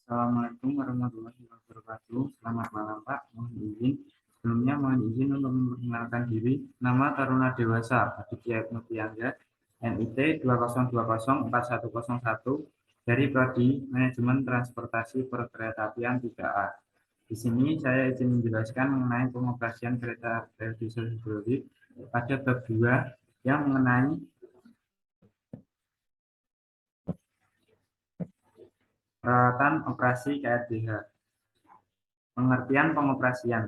Assalamualaikum warahmatullahi wabarakatuh. Selamat malam Pak. Sebelumnya mohon izin untuk memperkenalkan diri. Nama Taruna Dewasa Aditya Noviangga, NIT 20204101 dari Prodi Manajemen Transportasi Perkeretaapian 3A. Di sini saya izin menjelaskan mengenai pengoperasian kereta rel diesel hidrolik pada bab 2 yang mengenai peralatan operasi KRDH. Pengertian pengoperasian.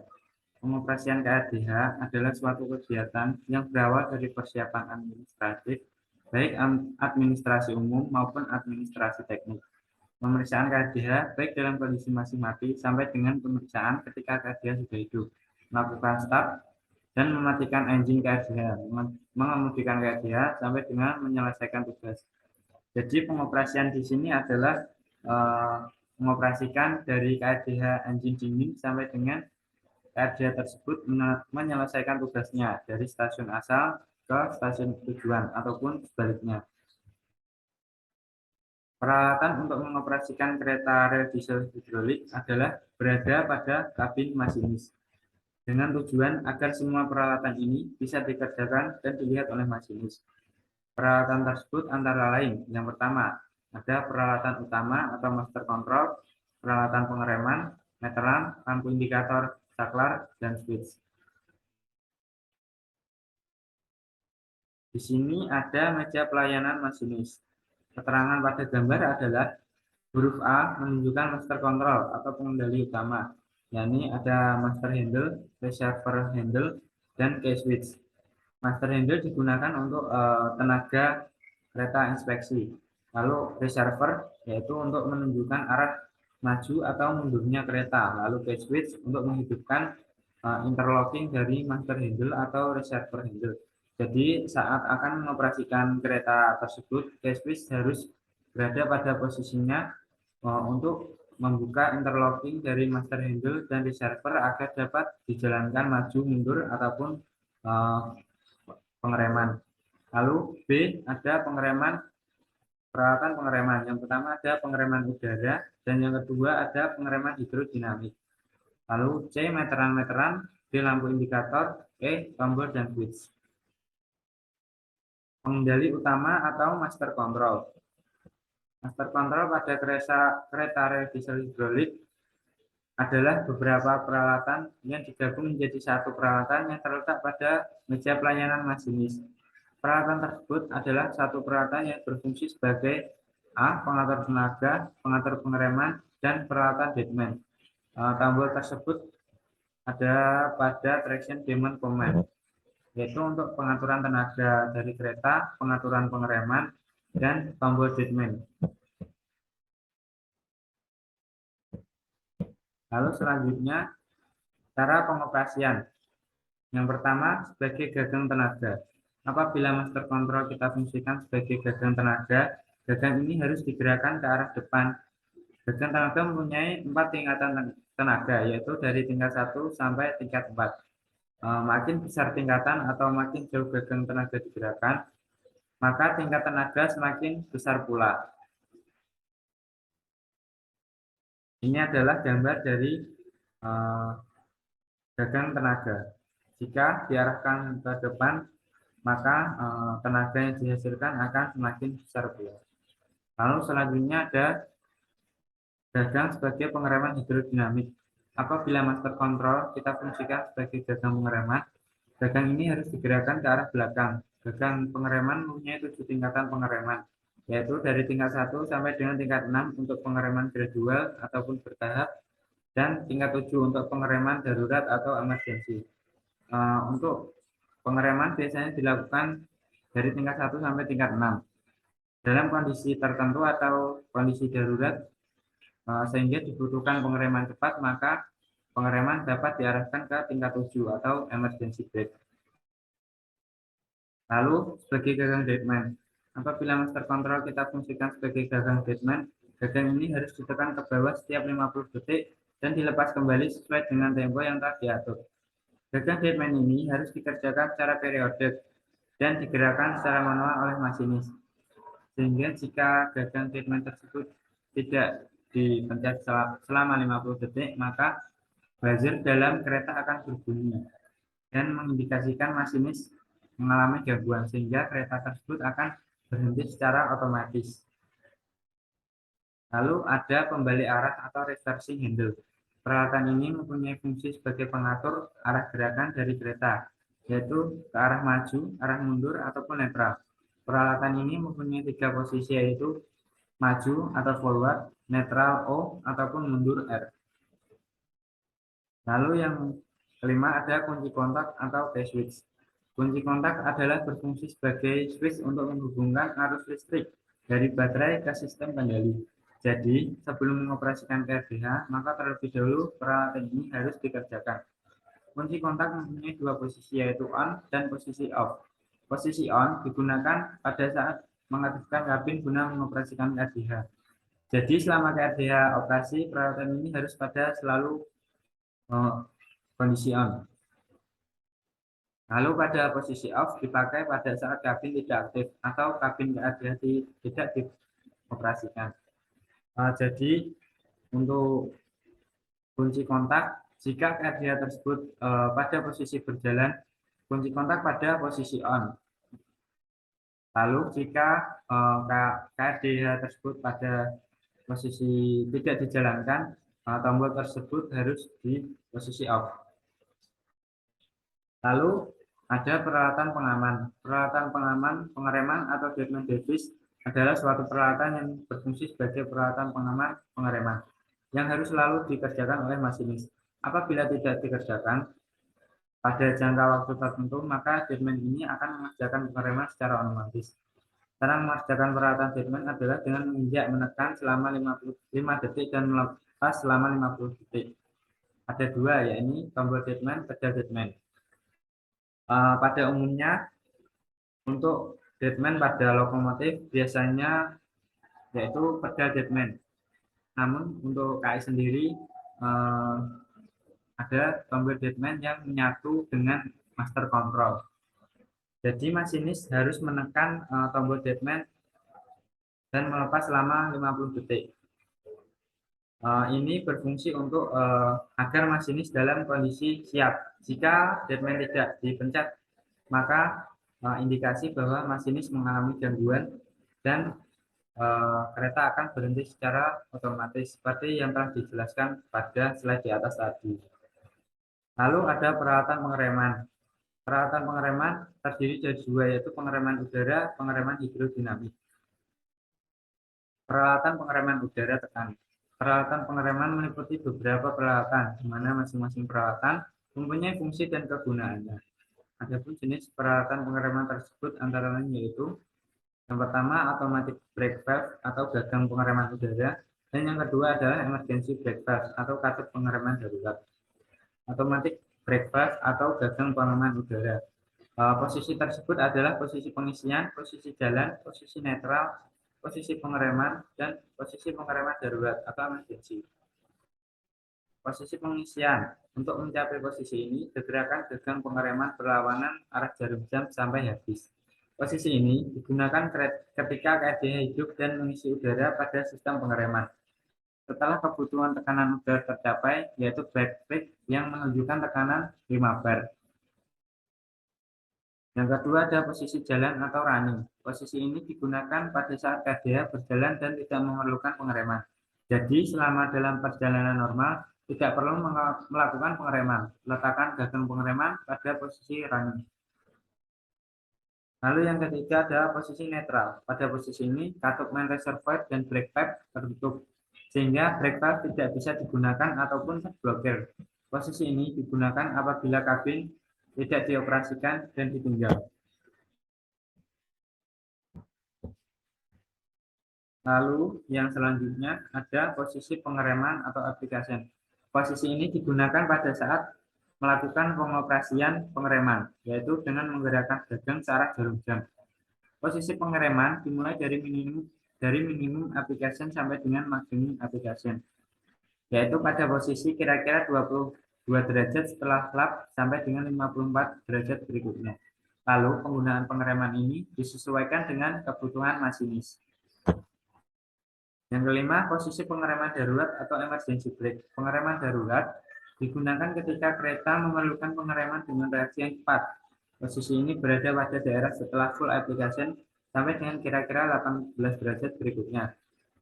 Pengoperasian KRDH adalah suatu kegiatan yang berawal dari persiapan administratif, baik administrasi umum maupun administrasi teknik. Pemeriksaan KRDH baik dalam kondisi masih mati sampai dengan pemeriksaan ketika KRDH sudah hidup, melakukan start dan mematikan engine KRDH, mengemudikan KRDH sampai dengan menyelesaikan tugas. Jadi pengoperasian di sini adalah mengoperasikan dari KRDH engine dingin sampai dengan KRDH tersebut menyelesaikan tugasnya dari stasiun asal ke stasiun tujuan ataupun sebaliknya. Peralatan untuk mengoperasikan kereta rel diesel hidrolik adalah berada pada kabin masinis, dengan tujuan agar semua peralatan ini bisa dikerjakan dan dilihat oleh masinis. Peralatan tersebut antara lain, yang pertama, ada peralatan utama atau master control, peralatan pengereman, meteran, lampu indikator, saklar, dan switch. Di sini ada meja pelayanan masinis. Keterangan pada gambar adalah huruf A menunjukkan master control atau pengendali utama, yakni ada master handle, receiver handle, dan key switch. Master handle digunakan untuk tenaga kereta inspeksi. Lalu receiver yaitu untuk menunjukkan arah maju atau mundurnya kereta. Lalu key switch untuk menghidupkan interlocking dari master handle atau receiver handle. Jadi saat akan mengoperasikan kereta tersebut, key switch harus berada pada posisinya untuk membuka interlocking dari master handle dan receiver agar dapat dijalankan maju mundur ataupun pengereman. Lalu B ada pengereman, peralatan pengereman. Yang pertama ada pengereman udara dan yang kedua ada pengereman hidrodinamik. Lalu C meteran-meteran, D lampu indikator, E tombol dan switch. Pengendali utama atau master control. Master control pada kereta rel diesel hidrolik adalah beberapa peralatan yang digabung menjadi satu peralatan yang terletak pada meja pelayanan masinis. Peralatan tersebut adalah satu peralatan yang berfungsi sebagai A. Pengatur tenaga, pengatur pengereman, dan peralatan deadman. Tombol tersebut ada pada traction demand command, yaitu untuk pengaturan tenaga dari kereta, pengaturan pengereman, dan tombol deadman. Lalu selanjutnya, cara pengoperasian. Yang pertama, sebagai gagang tenaga. Apabila master control kita fungsikan sebagai gagang tenaga, gagang ini harus digerakkan ke arah depan. Gagang tenaga mempunyai 4 tingkatan tenaga, yaitu dari tingkat 1 sampai tingkat 4. Makin besar tingkatan atau makin jauh gagang tenaga digerakkan, maka tingkat tenaga semakin besar pula. Ini adalah gambar dari gagang tenaga. Jika diarahkan ke depan, maka tenaga yang dihasilkan akan semakin besar pula. Lalu selanjutnya ada gagang sebagai pengereman hidrodinamik. Apabila master control kita fungsikan sebagai gagang pengereman, gagang ini harus digerakkan ke arah belakang. Gagang pengereman mempunyai 7 tingkatan pengereman, yaitu dari tingkat 1 sampai dengan tingkat 6 untuk pengereman gradual ataupun bertahap, dan tingkat 7 untuk pengereman darurat atau emergency. Untuk pengereman biasanya dilakukan dari tingkat 1 sampai tingkat 6. Dalam kondisi tertentu atau kondisi darurat sehingga dibutuhkan pengereman cepat, maka pengereman dapat diarahkan ke tingkat 7 atau emergency brake. Lalu sebagai gagang deadman, apabila master control kita fungsikan sebagai gagang deadman, gagang ini harus ditekan ke bawah setiap 50 detik dan dilepas kembali sesuai dengan tempo yang telah diatur. Gagang deadman ini harus dikerjakan secara periodik dan digerakkan secara manual oleh masinis. Sehingga jika gagang deadman tersebut tidak dipencet selama 50 detik, maka buzzer dalam kereta akan berbunyi dan mengindikasikan masinis mengalami gangguan, sehingga kereta tersebut akan berhenti secara otomatis. Lalu ada pembalik arah atau reversing handle. Peralatan ini mempunyai fungsi sebagai pengatur arah gerakan dari kereta, yaitu ke arah maju, arah mundur, ataupun netral. Peralatan ini mempunyai 3 posisi, yaitu maju atau forward, netral O, ataupun mundur R. Lalu yang kelima ada kunci kontak atau T-switch. Kunci kontak adalah berfungsi sebagai switch untuk menghubungkan arus listrik dari baterai ke sistem kendali. Jadi, sebelum mengoperasikan PRDH, maka terlebih dahulu peralatan ini harus dikerjakan. Kunci kontak mempunyai 2 posisi, yaitu on dan posisi off. Posisi on digunakan pada saat mengaktifkan kabin guna mengoperasikan PRDH. Jadi, selama PRDH operasi, peralatan ini harus pada selalu kondisi on. Lalu pada posisi off dipakai pada saat kabin tidak aktif atau kabin tidak dioperasikan. Jadi untuk kunci kontak, jika KRDH tersebut pada posisi berjalan, kunci kontak pada posisi on. Lalu jika KRDH tersebut pada posisi tidak dijalankan, tombol tersebut harus di posisi off. Lalu ada peralatan pengaman. Peralatan pengaman, pengereman atau deadman device adalah suatu peralatan yang berfungsi sebagai peralatan pengaman pengereman yang harus selalu dikerjakan oleh masinis. Apabila tidak dikerjakan pada jangka waktu tertentu, maka deadman ini akan mengerjakan pengereman secara otomatis. Cara mengerjakan peralatan deadman adalah dengan menginjak menekan selama 5 detik dan melepas selama 50 detik. Ada 2, yaitu tombol deadman, pedal deadman. Pada umumnya untuk deadman pada lokomotif biasanya yaitu pedal deadman. Namun untuk KAI sendiri ada tombol deadman yang menyatu dengan master control. Jadi masinis harus menekan tombol deadman dan melepas selama 50 detik. Ini berfungsi untuk agar masinis dalam kondisi siap. Jika deadman tidak dipencet, maka indikasi bahwa masinis mengalami gangguan dan kereta akan berhenti secara otomatis seperti yang telah dijelaskan pada slide di atas tadi. Lalu ada peralatan pengereman. Peralatan pengereman terdiri dari 2, yaitu pengereman udara, pengereman hidrodinamik. Peralatan pengereman udara tekan. Peralatan pengereman meliputi beberapa peralatan, di mana masing-masing peralatan mempunyai fungsi dan kegunaannya. Adapun jenis peralatan pengereman tersebut antara lain yaitu yang pertama automatic brake valve atau gagang pengereman udara, dan yang kedua adalah emergency brake valve atau katup pengereman darurat. Automatic brake valve atau gagang pengereman udara. Posisi tersebut adalah posisi pengisian, posisi jalan, posisi netral, posisi pengereman, dan posisi pengereman darurat atau emergency. Posisi pengisian. Untuk mencapai posisi ini, pergerakan gagang pengereman berlawanan arah jarum jam sampai habis. Posisi ini digunakan ketika KRDH hidup dan mengisi udara pada sistem pengereman. Setelah kebutuhan tekanan udara tercapai, yaitu brake yang menunjukkan tekanan 5 bar. Yang kedua ada posisi jalan atau running. Posisi ini digunakan pada saat KRDH berjalan dan tidak memerlukan pengereman. Jadi selama dalam perjalanan normal tidak perlu melakukan pengereman. Letakkan gagang pengereman pada posisi running. Lalu yang ketiga ada posisi netral. Pada posisi ini katup main reservoir dan brake pipe tertutup sehingga brake pipe tidak bisa digunakan ataupun terblokir. Posisi ini digunakan apabila kabin tidak dioperasikan dan ditinggal. Lalu yang selanjutnya ada posisi pengereman atau application. Posisi ini digunakan pada saat melakukan pengoperasian pengereman, yaitu dengan menggerakkan gagang searah jarum jam. Posisi pengereman dimulai dari minimum application sampai dengan maksimum application, yaitu pada posisi kira-kira 22 derajat setelah lap sampai dengan 54 derajat berikutnya. Lalu penggunaan pengereman ini disesuaikan dengan kebutuhan masinis. Yang kelima, posisi pengereman darurat atau emergency brake. Pengereman darurat digunakan ketika kereta memerlukan pengereman dengan reaksi yang cepat. Posisi ini berada pada daerah setelah full application sampai dengan kira-kira 18 derajat berikutnya,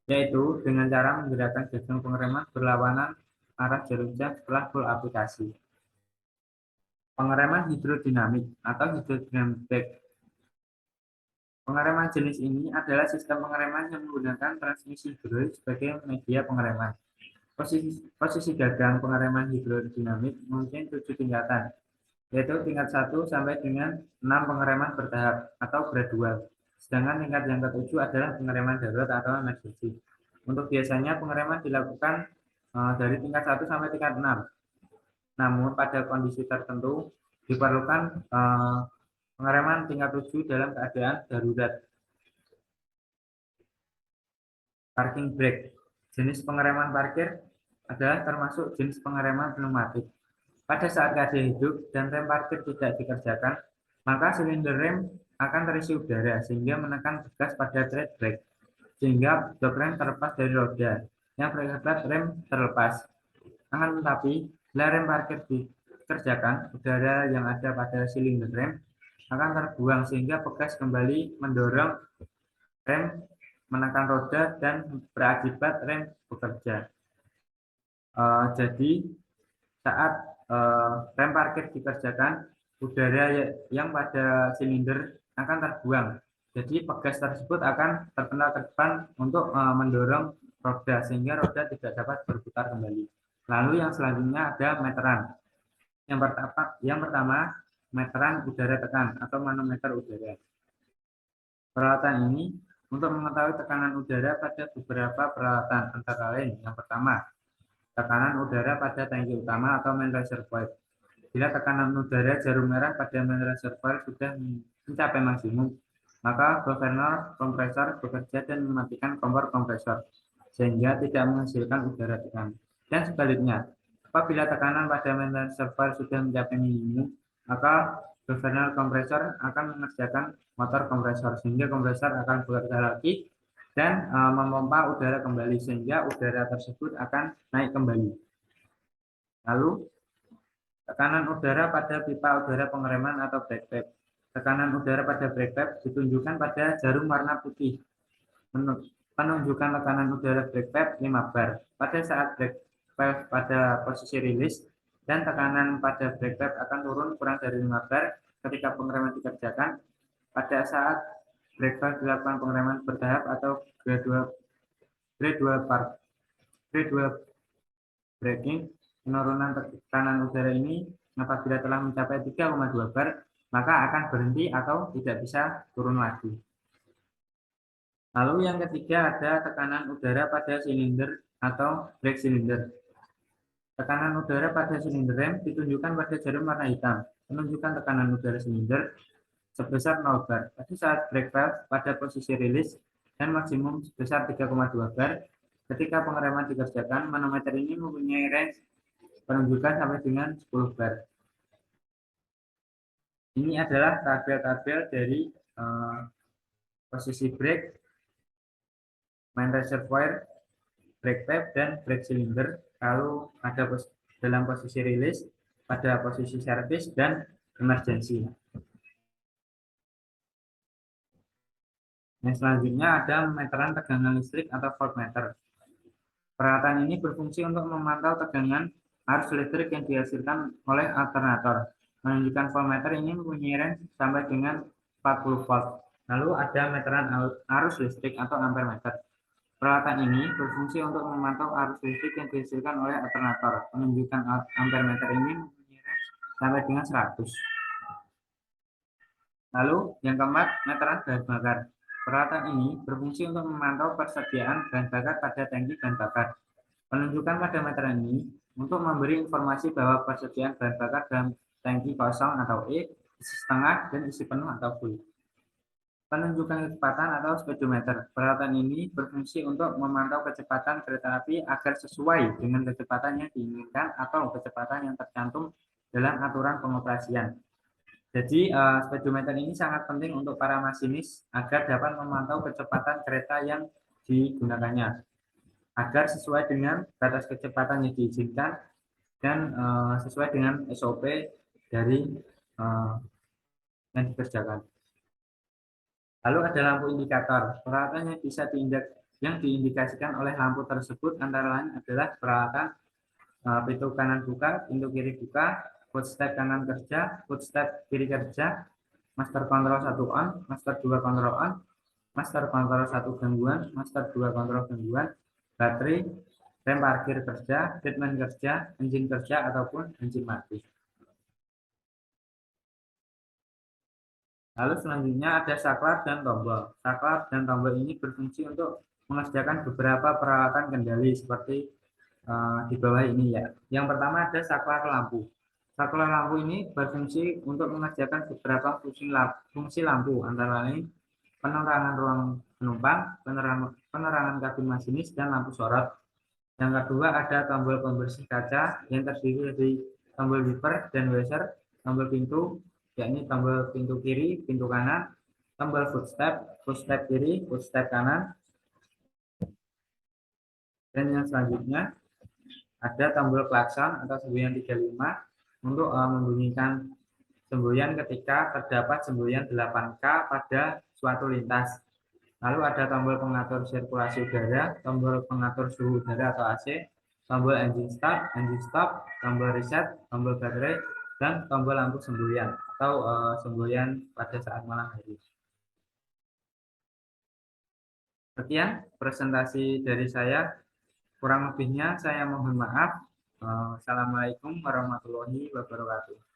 yaitu dengan cara menggerakkan gagang pengereman berlawanan arah jarum jam setelah full aplikasi. Pengereman hidrodinamik atau hidrodinamic brake. Pengereman jenis ini adalah sistem pengereman yang menggunakan transmisi hidrolik sebagai media pengereman. Posisi gagang pengereman hidrodinamik mungkin 7 tingkatan, yaitu tingkat 1 sampai dengan 6 pengereman bertahap atau gradual. Sedangkan tingkat yang ketujuh adalah pengereman darurat atau emergency. Untuk biasanya pengereman dilakukan dari tingkat 1 sampai tingkat 6. Namun pada kondisi tertentu diperlukan pengereman tingkat 7 dalam keadaan darurat. Parking brake. Jenis pengereman parkir adalah termasuk jenis pengereman pneumatik. Pada saat keadaan hidup dan rem parkir tidak dikerjakan, maka silinder rem akan terisi udara sehingga menekan gas pada tread brake, sehingga blok rem terlepas dari roda yang berakibat rem terlepas. Akan tetapi, bila rem parkir dikerjakan, udara yang ada pada silinder rem akan terbuang sehingga pegas kembali mendorong rem menekan roda dan berakibat rem bekerja. Jadi saat rem parkir dikerjakan, udara yang pada silinder akan terbuang. Jadi pegas tersebut akan terpental ke depan untuk mendorong roda sehingga roda tidak dapat berputar kembali. Lalu yang selanjutnya ada meteran. Yang pertama meteran udara tekan atau manometer udara. Peralatan ini untuk mengetahui tekanan udara pada beberapa peralatan, antara lain yang pertama, tekanan udara pada tangki utama atau main reservoir. Bila tekanan udara jarum merah pada main reservoir sudah mencapai maksimum, maka governor kompresor bekerja dan mematikan kompor kompresor, sehingga tidak menghasilkan udara tekan. Dan sebaliknya, apabila tekanan pada main reservoir sudah mencapai minimum, maka governor kompresor akan mengerjakan motor kompresor, sehingga kompresor akan bekerja lagi dan memompa udara kembali, sehingga udara tersebut akan naik kembali. Lalu, tekanan udara pada pipa udara pengereman atau brake pad. Tekanan udara pada brake pad ditunjukkan pada jarum warna putih. Penunjukan tekanan udara brake pad 5 bar. Pada saat brake pad pada posisi rilis, dan tekanan pada brake pad akan turun kurang dari 5 bar ketika pengereman dikerjakan. Pada saat brake pad dilakukan pengereman bertahap atau gradual braking, penurunan tekanan udara ini apabila telah mencapai 3,2 bar, maka akan berhenti atau tidak bisa turun lagi. Lalu yang ketiga ada tekanan udara pada silinder atau brake cylinder. Tekanan udara pada silinder rem ditunjukkan pada jarum warna hitam. Penunjukan tekanan udara silinder sebesar 0 bar. Pada saat brake valve pada posisi rilis dan maksimum sebesar 3,2 bar. Ketika pengereman dikerjakan, manometer ini mempunyai range penunjukan sampai dengan 10 bar. Ini adalah tabel-tabel dari posisi brake, main reservoir, brake pad, dan brake cylinder. Lalu ada dalam posisi rilis, pada posisi service, dan emergency. Yang selanjutnya ada meteran tegangan listrik atau voltmeter. Peralatan ini berfungsi untuk memantau tegangan arus listrik yang dihasilkan oleh alternator. Menunjukkan voltmeter ini mempunyai range sampai dengan 40 volt. Lalu ada meteran arus listrik atau ampermeter. Peralatan ini berfungsi untuk memantau arus listrik yang dihasilkan oleh alternator. Menunjukkan ampermeter ini mempunyai range sampai dengan 100. Lalu yang keempat, meteran bahan bakar. Peralatan ini berfungsi untuk memantau persediaan bahan bakar pada tangki bahan bakar. Penunjukan pada meteran ini untuk memberi informasi bahwa persediaan bahan bakar dalam tangki kosong atau E, isi setengah, dan isi penuh atau full. Penunjukan kecepatan atau speedometer. Peralatan ini berfungsi untuk memantau kecepatan kereta api agar sesuai dengan kecepatan yang diinginkan atau kecepatan yang tercantum dalam aturan pengoperasian. Jadi, speedometer ini sangat penting untuk para masinis agar dapat memantau kecepatan kereta yang digunakannya. agar sesuai dengan batas kecepatan yang diizinkan dan sesuai dengan SOP dari yang dikerjakan. Lalu ada lampu indikator. Peralatan yang bisa diindikasikan oleh lampu tersebut antara lain adalah peralatan pintu kanan buka, pintu kiri buka, footstep kanan kerja, footstep kiri kerja, master control 1 on, master 2 control on, master control 1 gangguan, master 2 control gangguan, baterai, rem parkir kerja, treatment kerja, engine kerja ataupun engine mati. Lalu selanjutnya ada saklar dan tombol. Saklar dan tombol ini berfungsi untuk mengerjakan beberapa peralatan kendali seperti di bawah ini ya. Yang pertama ada saklar lampu. Saklar lampu ini berfungsi untuk mengerjakan beberapa fungsi lampu antara lain penerangan ruang penumpang, penerangan kabin masinis, dan lampu sorot. Yang kedua ada tombol pembersih kaca yang terdiri dari tombol wiper dan washer, tombol pintu, yakni tombol pintu kiri, pintu kanan, tombol footstep, footstep kiri, footstep kanan, dan yang selanjutnya ada tombol klakson atau semboyan 35 untuk membunyikan semboyan ketika terdapat semboyan 8K pada suatu lintas. Lalu ada tombol pengatur sirkulasi udara, tombol pengatur suhu udara atau AC, tombol engine stop, tombol reset, tombol baterai, dan tombol lampu semboyan atau semboyan pada saat malam hari. Sekian presentasi dari saya. Kurang lebihnya saya mohon maaf. Assalamualaikum warahmatullahi wabarakatuh.